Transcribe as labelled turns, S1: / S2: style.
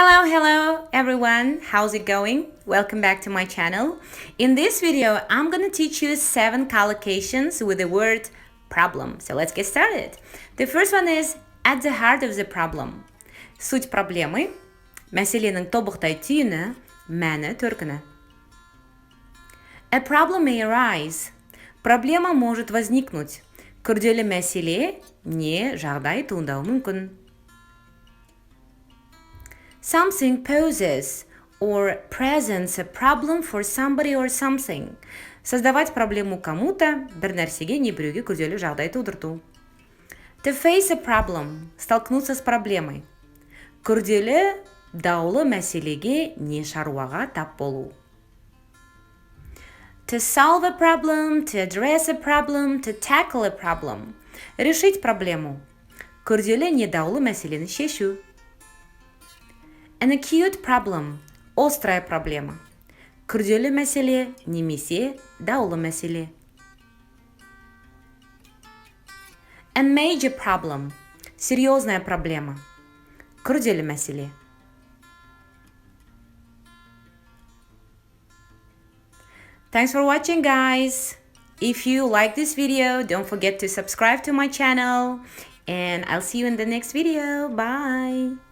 S1: Hello everyone, how's it going? Welcome back to my channel. In this video, I'm gonna teach you 7 collocations with the word problem. So let's get started. The first one is at the heart of the problem. Суть проблемы, мәселенің тобықтай түйіні, мәні, төркіні. A problem may arise. Проблема может возникнуть. Күрделі мәселе, не жағдай туындауы мүмкін. Something poses or presents a problem for somebody or something. Создавать проблему кому-то, бір нәрсеге, не біреуге күрделі жағдай тудырту. To face a problem, столкнуться с проблемой. Күрделі, даулы мәселеге, не шаруаға тап болу. To solve a problem, to address a problem, to tackle a problem. Решить проблему. Күрделі, не даулы мәселені шешу. An acute problem, острая проблема. Күрделі мәселе, немесе даулы мәселе. A major problem, серьезная проблема. Күрделі мәселе. Thanks for watching, guys. If you like this video, don't forget to subscribe to my channel. And I'll see you in the next video. Bye.